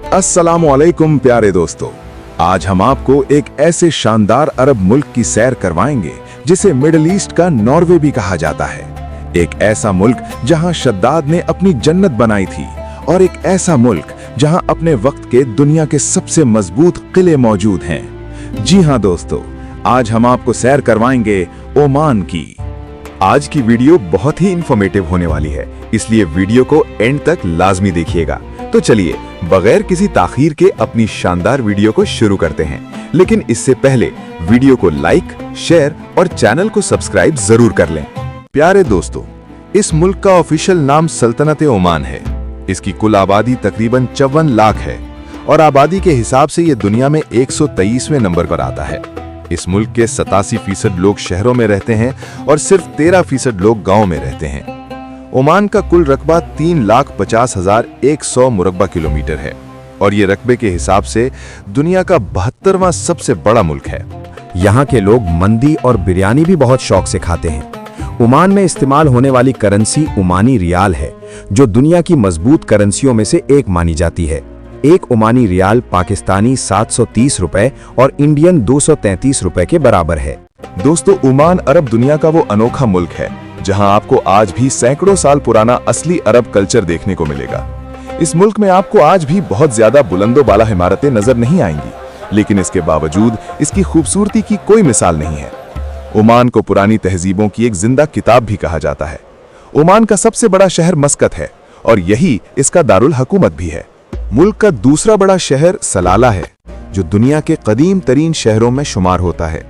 अस्सलामुअलैकुम प्यारे दोस्तों, आज हम आपको एक ऐसे शानदार अरब मुल्क की सैर करवाएंगे जिसे मिडिल ईस्ट का नॉर्वे भी कहा जाता है। एक ऐसा मुल्क जहां शद्दाद ने अपनी जन्नत बनाई थी और एक ऐसा मुल्क जहां अपने वक्त के दुनिया के सबसे मजबूत किले मौजूद हैं। जी हां दोस्तों, आज हम आपको सैर करवाएंगे ओमान की। आज की वीडियो बहुत ही इंफॉर्मेटिव होने वाली है, इसलिए वीडियो को एंड तक लाजमी देखिएगा। तो चलिए बगैर किसी ताखीर के अपनी शानदार वीडियो को शुरू करते हैं, लेकिन इससे पहले वीडियो को लाइक, शेयर और चैनल को सब्सक्राइब जरूर कर लें। प्यारे दोस्तों, इस मुल्क का ऑफिशियल नाम सल्तनत ओमान है। इसकी कुल आबादी तकरीबन 54 लाख है और आबादी के हिसाब से ये दुनिया में 123वें नंबर पर आता है। इस मुल्क के 87% लोग शहरों में रहते हैं और सिर्फ 13% लोग गांव में रहते हैं। ओमान का कुल रकबा 3,50,100 मुरब्बा किलोमीटर है और ये रकबे के हिसाब से दुनिया का 72वां सबसे बड़ा मुल्क है। यहाँ के लोग मंदी और बिरयानी भी बहुत शौक से खाते हैं। ओमान में इस्तेमाल होने वाली करेंसी ओमानी रियाल है, जो दुनिया की मजबूत करेंसियों में से एक मानी जाती है। एक ओमानी रियाल पाकिस्तानी 730 रुपए और इंडियन 233 रुपए के बराबर है। दोस्तों, ओमान अरब दुनिया का वो अनोखा मुल्क है जहां आपको आज भी सैकड़ों साल पुराना असली अरब कल्चर देखने को मिलेगा। इस मुल्क में आपको आज भी बहुत ज्यादा बुलंदो बाला इमारतें नजर नहीं आएंगी, लेकिन इसके बावजूद इसकी खूबसूरती की कोई मिसाल नहीं है। ओमान को पुरानी तहजीबों की एक जिंदा किताब भी कहा जाता है। ओमान का सबसे बड़ा शहर मस्कत है और यही इसका दारुल हुकूमत भी है। मुल्क का दूसरा बड़ा शहर सलाला है, जो दुनिया के कदीम तरीन शहरों में शुमार होता है।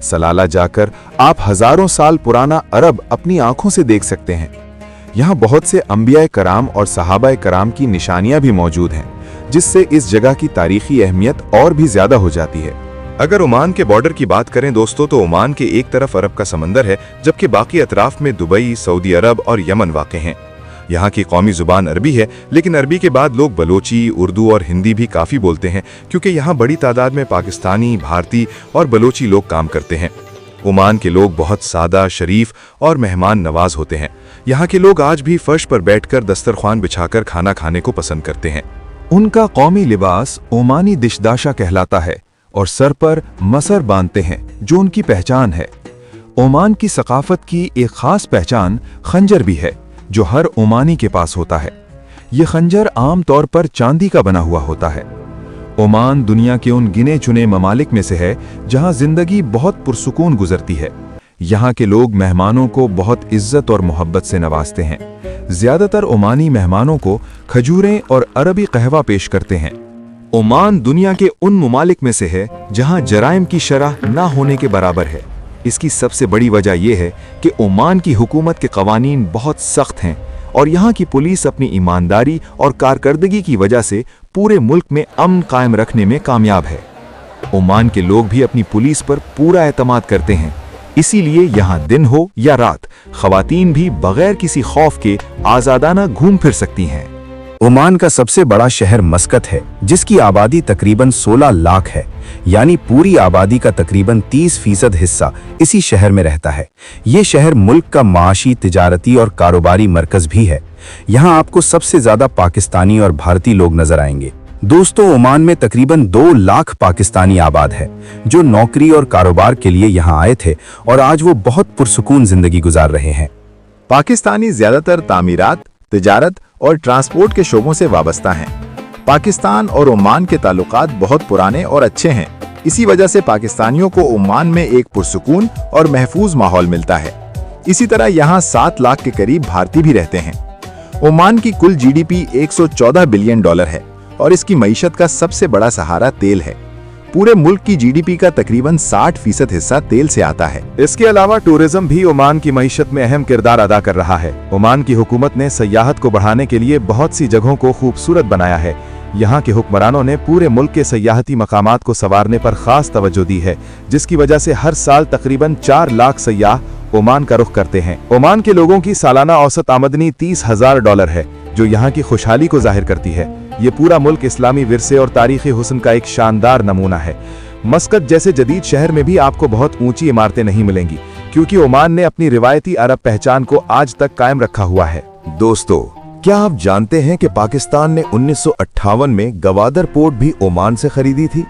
सलाला जाकर आप हजारों साल पुराना अरब अपनी आंखों से देख सकते हैं। यहाँ बहुत से अंबिया कराम और सहाबा कराम की निशानियां भी मौजूद हैं, जिससे इस जगह की तारीखी अहमियत और भी ज्यादा हो जाती है। अगर ओमान के बॉर्डर की बात करें दोस्तों, तो ओमान के एक तरफ अरब का समंदर है, जबकि बाकी अतराफ में दुबई, सऊदी अरब और यमन वाक़े हैं। यहाँ की कौमी जुबान अरबी है, लेकिन अरबी के बाद लोग बलोची, उर्दू और हिंदी भी काफ़ी बोलते हैं, क्योंकि यहाँ बड़ी तादाद में पाकिस्तानी, भारतीय और बलोची लोग काम करते हैं। ओमान के लोग बहुत सादा, शरीफ और मेहमान नवाज होते हैं। यहाँ के लोग आज भी फर्श पर बैठकर दस्तरख्वान बिछाकर खाना खाने को पसंद करते हैं। उनका कौमी लिबास ओमानी दिशदाशा कहलाता है और सर पर मसर बांधते हैं, जो उनकी पहचान है। ओमान की सकाफत की एक खास पहचान खंजर भी है, जो हर ओमानी के पास होता है। ये खंजर आम तौर पर चांदी का बना हुआ होता है। ओमान दुनिया के उन गिने चुने ममालिक में से है जहां जिंदगी बहुत पुरसुकून गुजरती है। यहाँ के लोग मेहमानों को बहुत इज्जत और मोहब्बत से नवाजते हैं। ज्यादातर ओमानी मेहमानों को खजूरें और अरबी कहवा पेश करते हैं। ओमान दुनिया के उन ममालिक में से है जहां जराइम की शरह ना होने के बराबर है। इसकी सबसे बड़ी वजह यह है कि ओमान की हुकूमत के कवानीन बहुत सख्त हैं और यहाँ की पुलिस अपनी ईमानदारी और कारकर्दगी की वजह से पूरे मुल्क में अमन कायम रखने में कामयाब है। ओमान के लोग भी अपनी पुलिस पर पूरा एतमाद करते हैं, इसीलिए यहाँ दिन हो या रात खवातीन भी बगैर किसी खौफ के आजादाना घूम फिर सकती हैं। ओमान का सबसे बड़ा शहर मस्कत है, जिसकी आबादी तकरीबन 16 लाख है, यानी पूरी आबादी का तकरीबन 30% हिस्सा इसी शहर में रहता है। ये शहर मुल्क का माशी, तिजारती और कारोबारी मरकज भी है। यहाँ आपको सबसे ज्यादा पाकिस्तानी और भारतीय लोग नजर आएंगे। दोस्तों, ओमान में तकरीबन 2 लाख पाकिस्तानी आबाद है, जो नौकरी और कारोबार के लिए यहाँ आए थे और आज वो बहुत पुरसुकून जिंदगी गुजार रहे हैं। पाकिस्तानी ज्यादातर तामीरात, तिजारत और ट्रांसपोर्ट के शोबों से वाबस्ता हैं। पाकिस्तान और ओमान के ताल्लुकात बहुत पुराने और अच्छे हैं। इसी वजह से पाकिस्तानियों को ओमान में एक पुरसुकून और महफूज माहौल मिलता है। इसी तरह यहाँ 7 लाख के करीब भारतीय भी रहते हैं। ओमान की कुल जीडीपी $114 बिलियन है और इसकी मईशत का सबसे बड़ा सहारा तेल है। पूरे मुल्क की जीडीपी का तकरीबन 60% हिस्सा तेल से आता है। इसके अलावा टूरिज्म भी ओमान की मईशत में अहम किरदार अदा कर रहा है। ओमान की हुकूमत ने सयाहत को बढ़ाने के लिए बहुत सी जगहों को खूबसूरत बनाया है। यहाँ के हुक्मरानों ने पूरे मुल्क के सयाहती मकामात को संवारने पर खास तवज्जो दी है, जिसकी वजह से हर साल तकरीबन 4 लाख सयाह ओमान का रुख करते हैं। ओमान के लोगों की सालाना औसत आमदनी $30,000 है, जो यहाँ की खुशहाली को जाहिर करती है। ये पूरा मुल्क इस्लामी विरसे और तारीखी हुस्न का एक शानदार नमूना है। मस्कत जैसे जदीद शहर में भी आपको बहुत ऊंची इमारतें नहीं मिलेंगी, क्योंकि ओमान ने अपनी रिवायती अरब पहचान को आज तक कायम रखा हुआ है। दोस्तों, क्या आप जानते हैं कि पाकिस्तान ने 1958 में गवादर पोर्ट भी ओमान से खरीदी थी?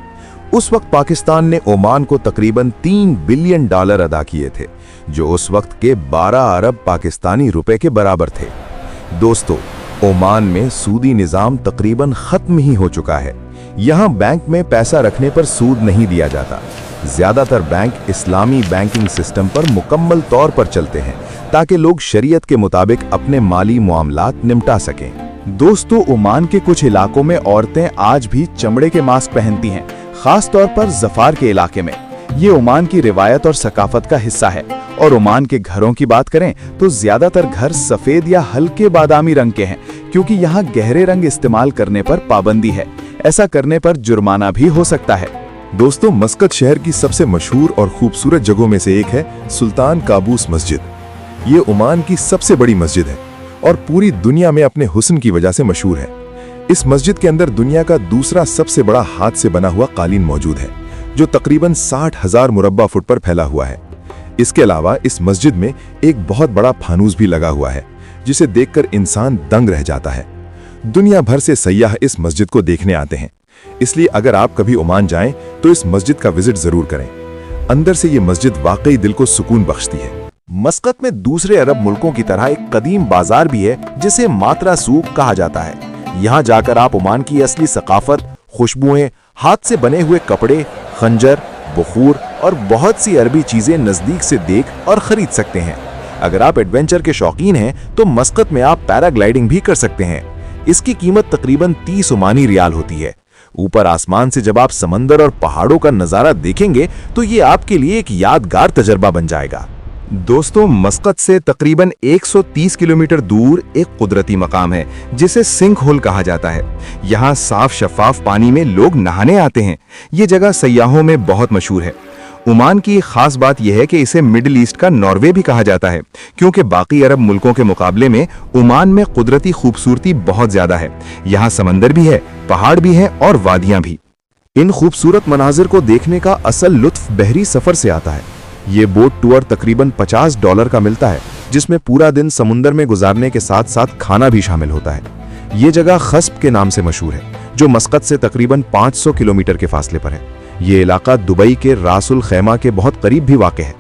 उस वक्त पाकिस्तान ने ओमान को तकरीबन $3 बिलियन अदा किए थे, जो उस वक्त के 12 अरब पाकिस्तानी रुपए के बराबर थे। दोस्तों, ओमान में सूदी निजाम तकरीबन खत्म ही हो चुका है। यहाँ बैंक में पैसा रखने पर सूद नहीं दिया जाता। ज्यादातर बैंक इस्लामी बैंकिंग सिस्टम पर मुकम्मल तौर पर चलते हैं ताकि लोग शरीयत के मुताबिक अपने माली मामलात निपटा सकें। दोस्तों, ओमान के कुछ इलाकों में औरतें आज भी चमड़े के मास्क पहनती हैं, खास तौर पर ज़फ़ार के इलाके में। ये ओमान की रिवायत और सकाफत का हिस्सा है। और ओमान के घरों की बात करें तो ज्यादातर घर सफेद या हल्के बादामी रंग के हैं, क्योंकि यहाँ गहरे रंग इस्तेमाल करने पर पाबंदी है। ऐसा करने पर जुर्माना भी हो सकता है। दोस्तों, मस्कत शहर की सबसे मशहूर और खूबसूरत जगहों में से एक है सुल्तान काबूस मस्जिद। ये ओमान की सबसे बड़ी मस्जिद है और पूरी दुनिया में अपने हुस्न की वजह से मशहूर है। इस मस्जिद के अंदर दुनिया का दूसरा सबसे बड़ा हाथ से बना हुआ कालीन मौजूद है, जो तकरीबन 60,000 मुरब्बा फुट पर फैला हुआ है। इसके अलावा इस मस्जिद में एक बहुत बड़ा फानूस भी लगा हुआ है, जिसे देखकर इंसान दंग रह जाता है। दुनिया भर से सयाह इस मस्जिद को देखने आते हैं, इसलिए अगर आप कभी ओमान जाएं तो इस मस्जिद का विजिट जरूर करें। अंदर से ये मस्जिद वाकई दिल को सुकून बख्शती है। मस्कत में दूसरे अरब मुल्कों की तरह एक कदीम बाजार भी है, जिसे मात्रा सूक कहा जाता है। यहाँ जाकर आप ओमान की असली सकाफत, खुशबुएं, हाथ से बने हुए कपड़े, खंजर, बखूर और बहुत सी अरबी चीजें नजदीक से देख और खरीद सकते हैं। अगर आप एडवेंचर के शौकीन हैं तो मस्कत में आप पैराग्लाइडिंग भी कर सकते हैं। इसकी कीमत तकरीबन 30 ओमानी रियाल होती है। ऊपर आसमान से जब आप समंदर और पहाड़ों का नजारा देखेंगे तो ये आपके लिए एक यादगार तजर्बा बन जाएगा। दोस्तों, मस्कत से तकरीबन 130 किलोमीटर दूर एक कुदरती मकाम है जिसे सिंक होल कहा जाता है। यहाँ साफ शफाफ पानी में लोग नहाने आते हैं। ये जगह सयाहों में बहुत मशहूर है। ओमान की एक खास बात यह है कि इसे मिडिल ईस्ट का नॉर्वे भी कहा जाता है, क्योंकि बाकी अरब मुल्कों के मुकाबले में ओमान में कुदरती खूबसूरती बहुत ज्यादा है। यहाँ समंदर भी है, पहाड़ भी है और वादियां भी। इन खूबसूरत मनाजिर को देखने का असल लुत्फ बहरी सफर से आता है। ये बोट टूर तकरीबन $50 का मिलता है, जिसमें पूरा दिन समुंदर में गुजारने के साथ साथ खाना भी शामिल होता है। ये जगह खस्ब के नाम से मशहूर है, जो मस्कत से तकरीबन 500 किलोमीटर के फासले पर है। ये इलाका दुबई के रासुल खैमा के बहुत करीब भी वाक़ है।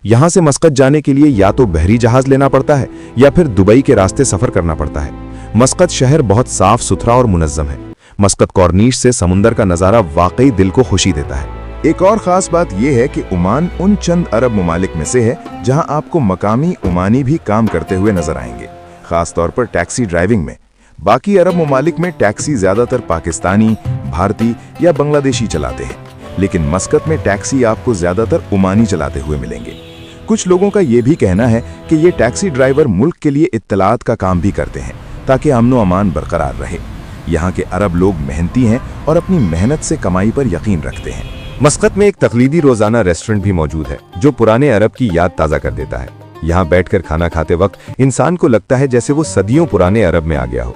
यहाँ से मस्कत जाने के लिए या तो बहरी जहाज लेना पड़ता है या फिर दुबई के रास्ते सफर करना पड़ता है। मस्कत शहर बहुत साफ सुथरा और मुनज्जम है। मस्कत कॉर्निश से समुंदर का नज़ारा वाकई दिल को खुशी देता है। एक और खास बात यह है कि ओमान उन चंद अरब ममालिक में से है जहां आपको मकामी ओमानी भी काम करते हुए नजर आएंगे, खास तौर पर टैक्सी ड्राइविंग में। बाकी अरब ममालिक में टैक्सी ज्यादातर पाकिस्तानी, भारतीय या बांग्लादेशी चलाते हैं, लेकिन मस्कत में टैक्सी आपको ज्यादातर ओमानी चलाते हुए मिलेंगे। कुछ लोगों का यह भी कहना है कि ये टैक्सी ड्राइवर मुल्क के लिए इत्तलात का काम भी करते हैं ताकि अमन अमान बरकरार रहे। यहाँ के अरब लोग मेहनती हैं और अपनी मेहनत से कमाई पर यकीन रखते हैं। मस्कत में एक तकलीदी रोजाना रेस्टोरेंट भी मौजूद है, जो पुराने अरब की याद ताज़ा कर देता है। यहाँ बैठकर खाना खाते वक्त इंसान को लगता है जैसे वो सदियों पुराने अरब में आ गया हो।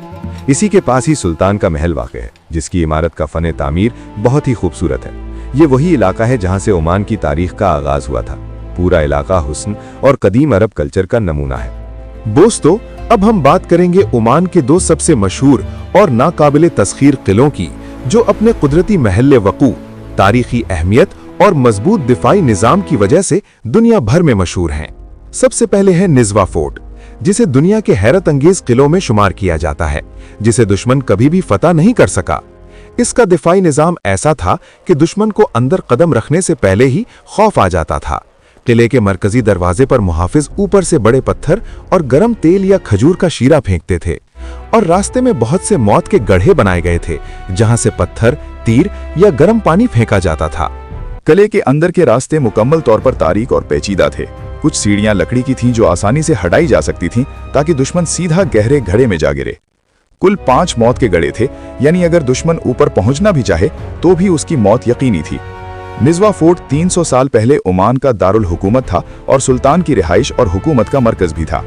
इसी के पास ही सुल्तान का महल वाक़ है, जिसकी इमारत का फन तामीर बहुत ही खूबसूरत है। ये वही इलाका है जहाँ से ओमान की तारीख का आगाज हुआ था। पूरा इलाका हुस्न और कदीम अरब कल्चर का नमूना है। दोस्तों, अब हम बात करेंगे ओमान के दो सबसे मशहूर और नाकाबिले तस्खीर किलों की, जो अपने कुदरती महल वकू, तारीखी अहमियत और मजबूत दिफाई निजाम की वजह से दुनिया भर में मशहूर हैं। सबसे पहले है निज़वा फोर्ट, जिसे दुनिया के हैरत अंगेज किलों में शुमार किया जाता है, जिसे दुश्मन कभी भी फतह नहीं कर सका। इसका दिफाई निजाम ऐसा था कि दुश्मन को अंदर कदम रखने से पहले ही खौफ आ जाता था। किले के मरकजी दरवाजे पर मुहाफिज ऊपर से बड़े पत्थर और गर्म तेल या खजूर का शीरा फेंकते थे, और रास्ते में बहुत से मौत के गड्ढे बनाए गए थे, जहां से पत्थर, तीर या गर्म पानी फेंका जाता था। किले के अंदर के रास्ते मुकम्मल तौर पर तारीक और पेचीदा थे। कुछ सीढ़ियां लकड़ी की थीं जो आसानी से हटाई जा सकती थीं ताकि दुश्मन सीधा गहरे गड्ढे में जा गिरे। कुल 5 मौत के गड्ढे थे, यानी अगर दुश्मन ऊपर पहुंचना भी चाहे तो भी उसकी मौत यकीनी थी। निज़वा फोर्ट 300 साल पहले ओमान का दारुल हुकूमत था और सुल्तान की रिहाइश और हुकूमत का मरकज भी था।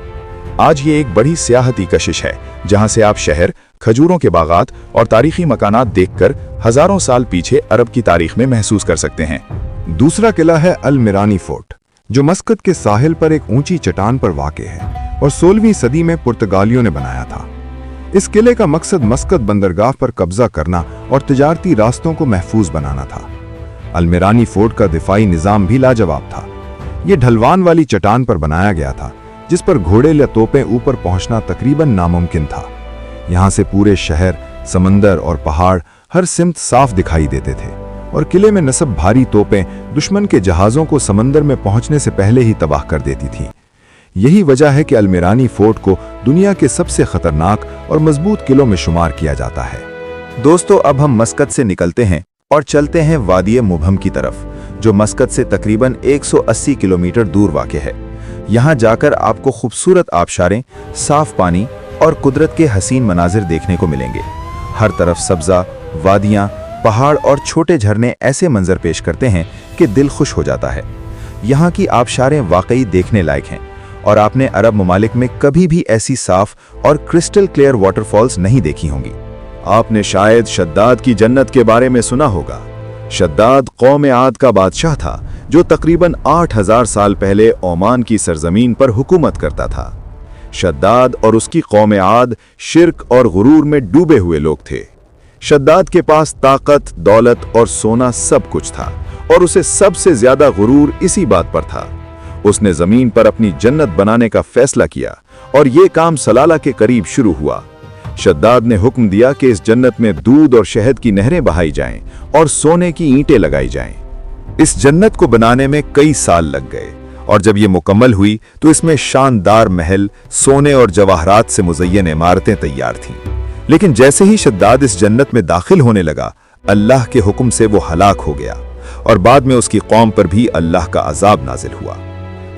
आज ये एक बड़ी सियाहती कशिश है, जहां से आप शहर, खजूरों के बागात और तारीखी मकानात देखकर हजारों साल पीछे अरब की तारीख में महसूस कर सकते हैं। दूसरा किला है अल मिरानी फोर्ट, जो मस्कत के साहिल पर एक ऊंची चट्टान पर वाक़ है और 16वीं सदी में पुर्तगालियों ने बनाया था। इस किले का मकसद मस्कत बंदरगाह पर कब्जा करना और तिजारती रास्तों को महफूज बनाना था। अलमिरानी फोर्ट का दिफाई निजाम भी लाजवाब था। ये ढलवान वाली चट्टान पर बनाया गया था, जिस पर घोड़े या तोपें ऊपर पहुंचना तकरीबन नामुमकिन था। यहाँ से पूरे शहर, समंदर और पहाड़ हर सिमत साफ दिखाई देते थे और किले में नस्ब भारी तोपें दुश्मन के जहाज़ों को समंदर में पहुंचने से पहले ही तबाह कर देती थीं। यही वजह है कि अलमिरानी फोर्ट को दुनिया के सबसे खतरनाक और मजबूत किलों में शुमार किया जाता है। दोस्तों, अब हम मस्कत से निकलते हैं और चलते हैं वादी मुबहम की तरफ, जो मस्कत से तकरीबन 180 किलोमीटर दूर वाक़ है। यहाँ जाकर आपको खूबसूरत आबशारें, साफ पानी और कुदरत के हसीन मनाजिर देखने को मिलेंगे। हर तरफ सब्जा, वादियाँ, पहाड़ और छोटे झरने ऐसे मंजर पेश करते हैं कि दिल खुश हो जाता है। यहाँ की आबशारें वाकई देखने लायक हैं और आपने अरब ममालिक में कभी भी ऐसी साफ और क्रिस्टल क्लियर वाटरफॉल्स नहीं देखी होंगी। आपने शायद शद्दाद की जन्नत के बारे में सुना होगा। शद्दाद कौम आद का बादशाह था, जो तकरीबन 8000 साल पहले ओमान की सरजमीन पर हुकूमत करता था। शद्दाद और उसकी कौम आद शिर्क और गुरूर में डूबे हुए लोग थे। शद्दाद के पास ताकत, दौलत और सोना सब कुछ था और उसे सबसे ज्यादा गुरूर इसी बात पर था। उसने जमीन पर अपनी जन्नत बनाने का फैसला किया और ये काम सलाला के करीब शुरू हुआ। शद्दाद ने हुक्म दिया कि इस जन्नत में दूध और शहद की नहरें बहाई जाएं और सोने की ईंटें लगाई जाएं। इस जन्नत को बनाने में कई साल लग गए और जब ये मुकम्मल हुई तो इसमें शानदार महल, सोने और जवाहरात से मुज़य्यन इमारतें तैयार थीं। लेकिन जैसे ही शद्दाद इस जन्नत में दाखिल होने लगा, अल्लाह के हुक्म से वो हलाक हो गया और बाद में उसकी कौम पर भी अल्लाह का अजाब नाजिल हुआ।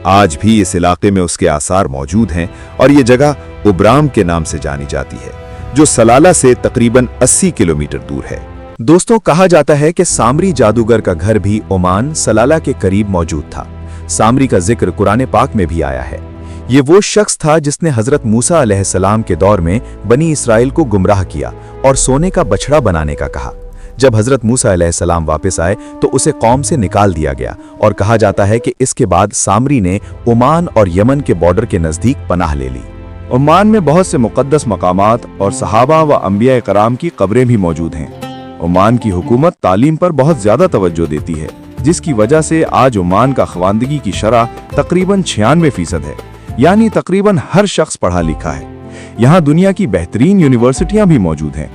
आज भी इस इलाके में उसके आसार मौजूद हैं और ये जगह उब्राम के नाम से जानी जाती है, जो सलाला से तकरीबन 80 किलोमीटर दूर है। दोस्तों, कहा जाता है कि सामरी जादूगर का घर भी ओमान, सलाला के करीब मौजूद था। सामरी का जिक्र कुरान पाक में भी आया है। ये वो शख्स था जिसने हजरत मूसा अलैहिस्सलाम के दौर में बनी इसराइल को गुमराह किया और सोने का बछड़ा बनाने का कहा। जब हजरत मूसा अलैहिस्सलाम वापस आए तो उसे कौम से निकाल दिया गया और कहा जाता है कि इसके बाद सामरी ने ओमान और यमन के बॉर्डर के नजदीक पनाह ले ली। ओमान में बहुत से मुकद्दस मकामात और सहाबा व अंबिया कराम की कब्रें भी मौजूद हैं। ओमान की हुकूमत तालीम पर बहुत ज्यादा तवज्जो देती है, जिसकी वजह से आज ओमान का खवानदगी की शरह तकरीबन 96% है, यानी तकरीबन हर शख्स पढ़ा लिखा है। यहाँ दुनिया की बेहतरीन यूनिवर्सिटियां भी मौजूद हैं।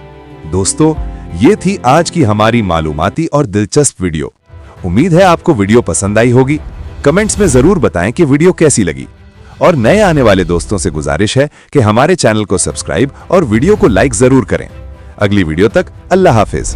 दोस्तों, ये थी आज की हमारी मालूमाती और दिलचस्प वीडियो। उम्मीद है आपको वीडियो पसंद आई होगी। कमेंट्स में जरूर बताएं कि वीडियो कैसी लगी और नए आने वाले दोस्तों से गुजारिश है कि हमारे चैनल को सब्सक्राइब और वीडियो को लाइक जरूर करें। अगली वीडियो तक अल्लाह हाफिज।